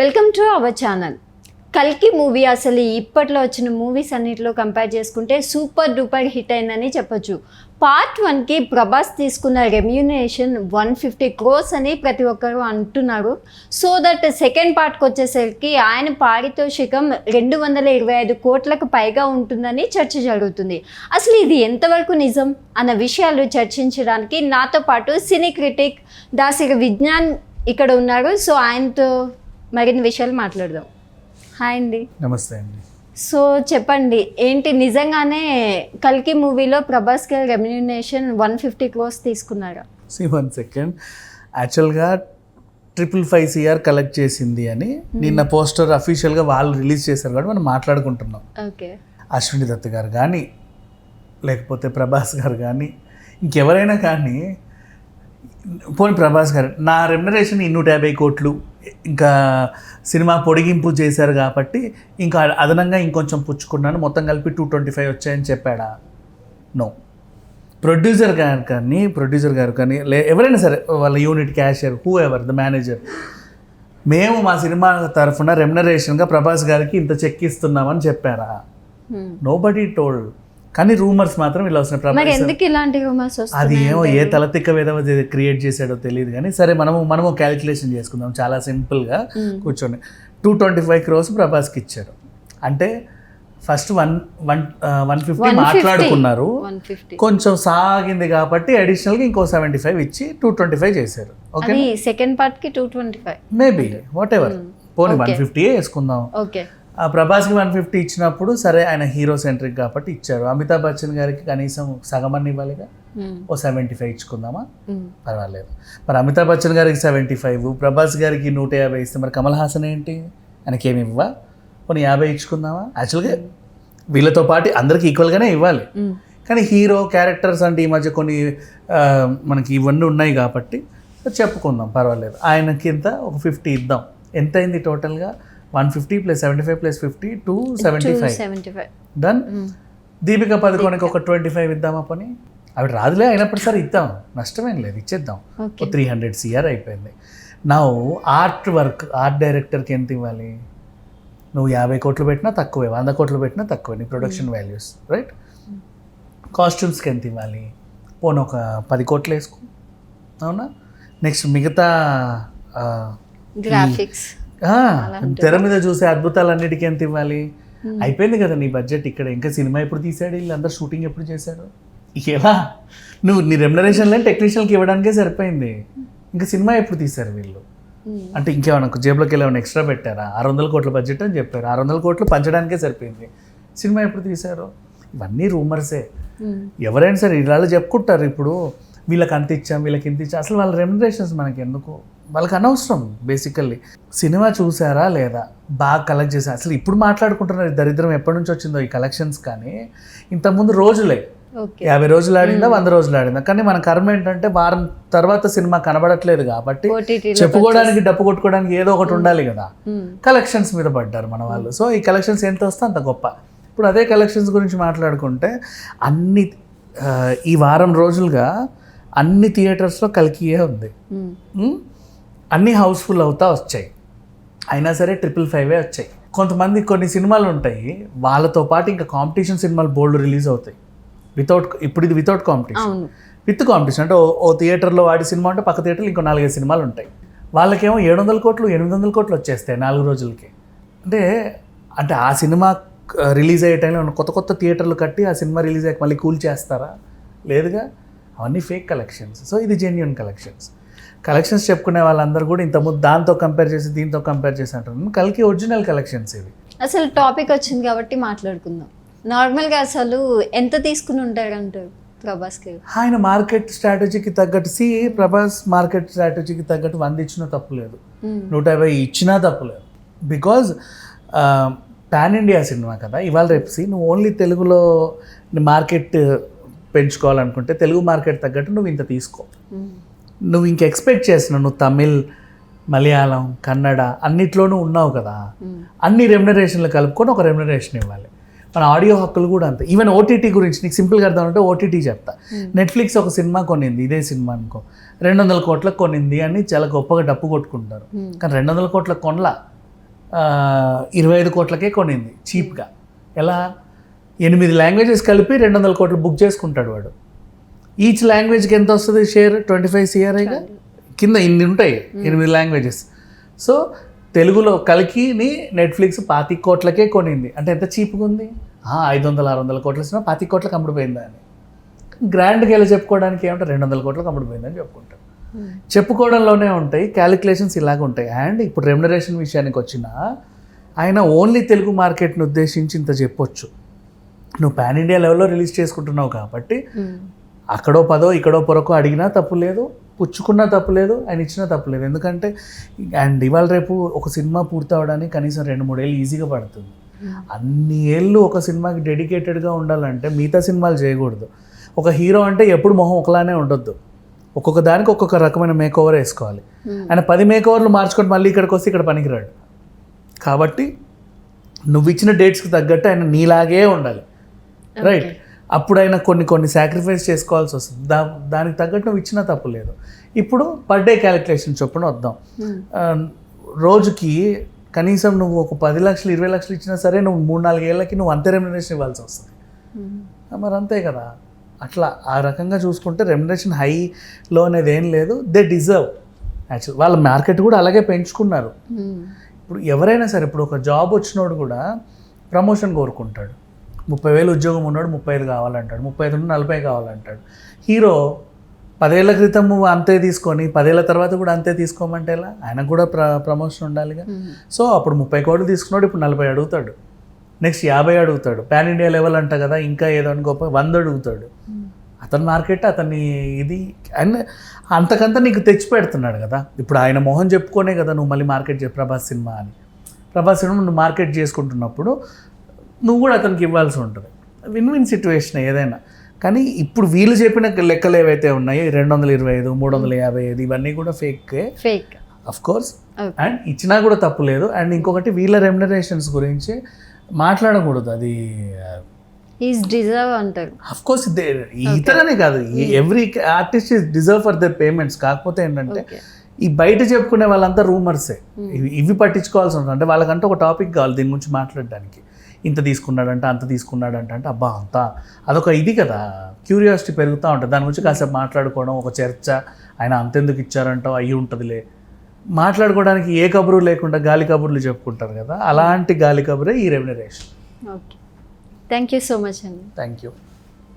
Welcome to our channel. కల్కి movie అసలు ఇప్పట్లో వచ్చిన మూవీస్ అన్నిటిలో కంపేర్ చేసుకుంటే సూపర్ డూపర్ హిట్ అయిందని చెప్పొచ్చు. పార్ట్ 1కి ప్రభాస్ తీసుకున్న రెమ్యూనరేషన్ 150 crores అని ప్రతి ఒక్కరు అంటున్నారు. సో దట్ సెకండ్ పార్ట్కి వచ్చేసరికి ఆయన పారితోషికం 225 కోట్లకు పైగా ఉంటుందని చర్చ జరుగుతుంది. అసలు ఇది ఎంతవరకు నిజం అన్న విషయాలు చర్చించడానికి నాతో పాటు సినీ క్రిటిక్ దాసిరి విజ్ఞాన్ ఇక్కడ ఉన్నారు. సో ఆయనతో మరిన్ని విషయాలు మాట్లాడదాం. హాయ్ అండి. నమస్తే అండి. సో చెప్పండి, ఏంటి నిజంగానే కల్కి మూవీలో ప్రభాస్కి రెమ్యూనరేషన్ 150 crores తీసుకున్నారా? 1 సెకండ్, యాక్చువల్గా 555 CR కలెక్ట్ చేసింది అని నిన్న పోస్టర్ అఫీషియల్గా వాళ్ళు రిలీజ్ చేశారు కాబట్టి మనం మాట్లాడుకుంటున్నాం. ఓకే. అశ్విని దత్ గారు కానీ లేకపోతే ప్రభాస్ గారు కానీ ఇంకెవరైనా కానీ పోనీ ప్రభాస్ గారు నా రెమ్యునరేషన్ 250 కోట్లు ఇంకా సినిమా పొడిగింపు చేశారు కాబట్టి ఇంకా అదనంగా ఇంకొంచెం పుచ్చుకున్నాను, మొత్తం కలిపి 225 వచ్చాయని చెప్పాడా? నో. ప్రొడ్యూసర్ గారు కానీ ఎవరైనా సరే వాళ్ళ unit cashier who ever the manager, మేము మా సినిమా తరఫున రెమ్యునరేషన్గా ప్రభాస్ గారికి ఇంత చెక్ ఇస్తున్నామని చెప్పారా? Nobody told. కానీ రూమర్స్ మాత్రం ఇలా వస్తున్నాయి. అది ఏమో ఏ తలతిక్క విధవ క్రియేట్ చేశాడో తెలియదు కానీ సరే మనము క్యాలిక్యులేషన్ చేసుకుందాం చాలా సింపుల్గా కూర్చొని. 225 crores ప్రభాస్కి ఇచ్చారు అంటే ఫస్ట్ 150 మాట్లాడుకున్నారు, కొంచెం సాగింది కాబట్టి అడిషనల్గా ఇంకో 75 ఇచ్చి 225 చేశారు. ఓకే, సెకండ్ పార్ట్కి 225 మేబీ వాట్ ఎవర్, పోనీ 150 వేసుకుందాం. ఓకే. ప్రభాస్కి 150 ఇచ్చినప్పుడు సరే ఆయన హీరో సెంట్రిక్ కాబట్టి ఇచ్చారు. అమితాబ్ బచ్చన్ గారికి కనీసం సగమని ఇవ్వాలిగా, ఓ 75 ఇచ్చుకుందామా, పర్వాలేదు. మరి అమితాబ్ బచ్చన్ గారికి 75, ప్రభాస్ గారికి 150 ఇస్తే మరి కమల్ హాసన్ ఏంటి, ఆయనకి ఏమి ఇవ్వా, కొన్ని 50 ఇచ్చుకుందామా? యాక్చువల్గా వీళ్ళతో పాటు అందరికి ఈక్వల్గానే ఇవ్వాలి, కానీ హీరో క్యారెక్టర్స్ అంటే ఈ మధ్య కొన్ని మనకి ఇవన్నీ ఉన్నాయి కాబట్టి చెప్పుకుందాం, పర్వాలేదు. ఆయనకి ఇంత ఒక 50 ఇద్దాం. ఎంత అయింది టోటల్గా? 150 + 75 + 50 275 డన్. దీపిక పదుకోనికి ఒక 25 ఇద్దామా పని? అవి రాదులే, అయినప్పుడు సరే ఇద్దాం, నష్టమేం లేదు, ఇచ్చేద్దాం. 300 CR అయిపోయింది. నా ఆర్ట్ డైరెక్టర్కి ఎంత ఇవ్వాలి? నువ్వు 50 కోట్లు పెట్టినా తక్కువే, 100 కోట్లు పెట్టినా తక్కువే నీ ప్రొడక్షన్ వాల్యూస్, రైట్? కాస్ట్యూమ్స్కి ఎంత ఇవ్వాలి? పోను ఒక 10 కోట్లు వేసుకో, అవునా? నెక్స్ట్ మిగతా గ్రాఫిక్స్, తెర మీద చూసే అద్భుతాలన్నిటికీ ఎంత ఇవ్వాలి? అయిపోయింది కదా నీ బడ్జెట్ ఇక్కడ. ఇంకా సినిమా ఎప్పుడు తీసాడు, వీళ్ళందరూ షూటింగ్ ఎప్పుడు చేశారు? ఎలా నువ్వు నీ రెమ్యునరేషన్లో టెక్నీషియన్కి ఇవ్వడానికే సరిపోయింది, ఇంకా సినిమా ఎప్పుడు తీశారు వీళ్ళు? అంటే ఇంకేమన్నా జేబులోకి ఏమైనా ఎక్స్ట్రా పెట్టారా? 600 కోట్ల బడ్జెట్ అని చెప్పారు, 600 కోట్లు పంచడానికే సరిపోయింది, సినిమా ఎప్పుడు తీశారు? ఇవన్నీ రూమర్సే. ఎవరైనా సరే ఇలా చెప్పుకుంటారు, ఇప్పుడు వీళ్ళకి అంత ఇచ్చాం వీళ్ళకి ఇంత ఇచ్చాం. అసలు వాళ్ళ రెమ్యునరేషన్స్ మనకి ఎందుకు, వాళ్ళకి అనవసరం. బేసికల్లీ సినిమా చూసారా లేదా, బాగా కలెక్ట్ చేశారు. అసలు ఇప్పుడు మాట్లాడుకుంటున్నారు ఈ దరిద్రం ఎప్పటి నుంచి వచ్చిందో ఈ కలెక్షన్స్. కానీ ఇంతకుముందు రోజులే 50 రోజులు ఆడిందా 100 రోజులు ఆడిందా, కానీ మన కర్మ ఏంటంటే వారం తర్వాత సినిమా కనబడట్లేదు కాబట్టి చెప్పుకోవడానికి డప్పు కొట్టుకోవడానికి ఏదో ఒకటి ఉండాలి కదా. కలెక్షన్స్ మీద పడ్డారు మన వాళ్ళు. సో ఈ కలెక్షన్స్ ఎంత వస్తే అంత గొప్ప. ఇప్పుడు అదే కలెక్షన్స్ గురించి మాట్లాడుకుంటే ఈ వారం రోజులుగా అన్ని థియేటర్స్లో కల్కియే ఉంది, అన్నీ హౌస్ఫుల్ అవుతా వచ్చాయి. అయినా సరే 555 వచ్చాయి. కొంతమంది కొన్ని సినిమాలు ఉంటాయి వాళ్ళతో పాటు ఇంకా కాంపిటీషన్ సినిమాలు బోల్డ్ రిలీజ్ అవుతాయి ఇప్పుడు ఇది వితౌట్ కాంపిటీషన్. విత్ కాంపిటీషన్ అంటే ఓ థియేటర్లో వాడి సినిమా ఉంటే పక్క థియేటర్లో ఇంకో 4-5 సినిమాలు ఉంటాయి. వాళ్ళకేమో 700 కోట్లు 800 కోట్లు వచ్చేస్తాయి 4 రోజులకి. అంటే ఆ సినిమా రిలీజ్ అయ్యే టైంలో కొత్త థియేటర్లు కట్టి ఆ సినిమా రిలీజ్ అయ్యాక మళ్ళీ కూల్ చేస్తారా? లేదుగా. అవన్నీ ఫేక్ కలెక్షన్స్. సో ఇది జెన్యూన్ కలెక్షన్స్ చెప్పుకునే వాళ్ళందరూ కూడా ఇంతకుముందు దాంతో కంపేర్ చేసి దీంతో కంపేర్ చేసి అంటారు. కల్కి ఒరిజినల్ కలెక్షన్స్ ఇవి. అసలు టాపిక్ వచ్చింది కాబట్టి మాట్లాడుకుందాం. నార్మల్గా అసలు ఎంత తీసుకుని ఉంటారంటారు ప్రభాస్కి? ఆయన మార్కెట్ స్ట్రాటజీకి తగ్గట్టు ప్రభాస్ మార్కెట్ స్ట్రాటజీకి తగ్గట్టు 100 ఇచ్చినా తప్పులేదు, 150 ఇచ్చినా తప్పులేదు. బికాజ్ పాన్ ఇండియా సినిమా కదా ఇవాళ రేపు. నువ్వు ఓన్లీ తెలుగులో మార్కెట్ పెంచుకోవాలనుకుంటే తెలుగు మార్కెట్ తగ్గట్టు నువ్వు ఇంత తీసుకో. నువ్వు ఇంక ఎక్స్పెక్ట్ చేస్తున్నావు, నువ్వు తమిళ్, మలయాళం, కన్నడ అన్నిట్లోనూ ఉన్నావు కదా, అన్ని రెమ్యునరేషన్లు కలుపుకొని ఒక రెమ్యునరేషన్ ఇవ్వాలి. మన ఆడియో హక్కులు కూడా అంతే. ఈవెన్ ఓటీటీ గురించి నీకు సింపుల్గా అర్థం ఓటీటీ చెప్తా. నెట్ఫ్లిక్స్ ఒక సినిమా కొనింది, ఇదే సినిమా అనుకో, 200 కోట్లకు కొనింది అని చాలా గొప్పగా డప్పు కొట్టుకుంటారు. కానీ 200 కోట్లకు కొనలా, 25 కోట్లకే కొనింది చీప్గా. ఎలా 8 లాంగ్వేజెస్ కలిపి 200 కోట్లు బుక్ చేసుకుంటాడు వాడు. ఈచ్ లాంగ్వేజ్కి ఎంత వస్తుంది షేర్? 25 CRIగా కింద ఇన్ని ఉంటాయి 8 లాంగ్వేజెస్. సో తెలుగులో కల్కిని నెట్ఫ్లిక్స్ 25 కోట్లకే కొనింది. అంటే ఎంత చీప్గా ఉంది? 500-600 కోట్లు ఇచ్చినా 25 కోట్లకు అమ్ముడుపోయిందా అని. గ్రాండ్గా వెళ్ళి చెప్పుకోవడానికి ఏమంటే 200 కోట్లకు అమ్ముడుపోయిందని చెప్పుకుంటారు. చెప్పుకోవడంలోనే ఉంటాయి, క్యాలిక్యులేషన్స్ ఇలాగ ఉంటాయి. అండ్ ఇప్పుడు రెమ్యునరేషన్ విషయానికి వచ్చినా ఆయన ఓన్లీ తెలుగు మార్కెట్ని ఉద్దేశించి ఇంత చెప్పొచ్చు. నువ్వు పాన్ ఇండియా లెవెల్లో రిలీజ్ చేసుకుంటున్నావు కాబట్టి అక్కడో 10 ఇక్కడో పొరకో అడిగినా తప్పు లేదు, పుచ్చుకున్నా తప్పు లేదు, ఆయన ఇచ్చినా తప్పు లేదు. ఎందుకంటే అండ్ ఇవాళ రేపు ఒక సినిమా పూర్తి అవడానికి కనీసం 2-3 ఏళ్ళు ఈజీగా పడుతుంది. అన్ని ఏళ్ళు ఒక సినిమాకి డెడికేటెడ్గా ఉండాలంటే మిగతా సినిమాలు చేయకూడదు. ఒక హీరో అంటే ఎప్పుడు మొహం ఒకలానే ఉండొద్దు, ఒక్కొక్క దానికి ఒక్కొక్క రకమైన మేకోవర్ వేసుకోవాలి. ఆయన 10 మేకోవర్లు మార్చుకొని మళ్ళీ ఇక్కడికి వస్తే ఇక్కడ పనికిరాడు. కాబట్టి నువ్వు ఇచ్చిన డేట్స్కి తగ్గట్టు ఆయన నీలాగే ఉండాలి, రైట్? అప్పుడు ఆయన కొన్ని సాక్రిఫైస్ చేసుకోవాల్సి వస్తుంది. దానికి తగ్గట్టు నువ్వు ఇచ్చినా తప్పు లేదు. ఇప్పుడు పర్ డే క్యాలిక్యులేషన్ చొప్పున వద్దాం. రోజుకి కనీసం నువ్వు ఒక 10 లక్షలు 20 లక్షలు ఇచ్చినా సరే నువ్వు 3-4 ఏళ్ళకి నువ్వు అంతే రెమ్యునరేషన్ ఇవ్వాల్సి వస్తుంది. మరి అంతే కదా. అట్లా ఆ రకంగా చూసుకుంటే రెమ్యునరేషన్ హైలో అనేది ఏం లేదు. They deserve actual. వాళ్ళ మార్కెట్ కూడా అలాగే పెంచుకున్నారు. ఇప్పుడు ఎవరైనా సరే ఇప్పుడు ఒక జాబ్ వచ్చినోడు కూడా ప్రమోషన్ కోరుకుంటాడు. 30,000 ఉద్యోగం ఉన్నాడు 35 కావాలంటాడు, 35 నుండి 40 కావాలంటాడు. హీరో 10 ఏళ్ల క్రితం అంతే తీసుకొని 10 ఏళ్ళ తర్వాత కూడా అంతే తీసుకోమంటే ఎలా? ఆయనకు కూడా ప్రమోషన్ ఉండాలిగా. సో అప్పుడు 30 కోట్లు తీసుకున్నాడు, ఇప్పుడు 40 అడుగుతాడు, నెక్స్ట్ 50 అడుగుతాడు. పాన్ ఇండియా లెవెల్ అంట కదా, ఇంకా ఏదో అనుకోపో 100 అడుగుతాడు. అతని మార్కెట్ అతన్ని ఇది అండ్ అంతకంతా నీకు తెచ్చి పెడుతున్నాడు కదా. ఇప్పుడు ఆయన మొహం చెప్పుకోనే కదా నువ్వు మళ్ళీ మార్కెట్ ప్రభాస్ సినిమా అని. ప్రభాస్ సినిమా నువ్వు మార్కెట్ చేసుకుంటున్నప్పుడు నువ్వు కూడా అతనికి ఇవ్వాల్సి ఉంటుంది. విన్ విన్ సిచ్యువేషన్ ఏదైనా. కానీ ఇప్పుడు వీళ్ళు చెప్పిన లెక్కలు ఏవైతే ఉన్నాయో 225, 355 ఇవన్నీ కూడా ఫేక్ అఫ్ కోర్స్. అండ్ ఇచ్చినా కూడా తప్పు లేదు. అండ్ ఇంకొకటి వీళ్ళ రెమ్యునరేషన్స్ గురించి మాట్లాడకూడదు. అది ఈజ్ డిజర్వ్ అంటారు. అఫ్ కోర్స్ ఇతరనే కాదు, every artist is deserve for their payments. కాకపోతే ఏంటంటే ఈ బయట చెప్పుకునే వాళ్ళంతా రూమర్సే, ఇవి పట్టించుకోవాల్సి ఉంటుంది. అంటే వాళ్ళకంటే ఒక టాపిక్ కావాలి దీని గురించి మాట్లాడడానికి. ఇంత తీసుకున్నాడంట అంత తీసుకున్నాడంట అంటే అబ్బా అంతా అదొక ఇది కదా, క్యూరియాసిటీ పెరుగుతూ ఉంటుంది. దాని గురించి కాసేపు మాట్లాడుకోవడం, ఒక చర్చ. ఆయన అంతెందుకు ఇచ్చారంటావు అయ్యి ఉంటుందిలే. మాట్లాడుకోవడానికి ఏ కబురు లేకుండా గాలి కబుర్లు చెప్పుకుంటారు కదా, అలాంటి గాలి కబురే ఈ remuneration. Okay, thank you so much అండి. Thank you.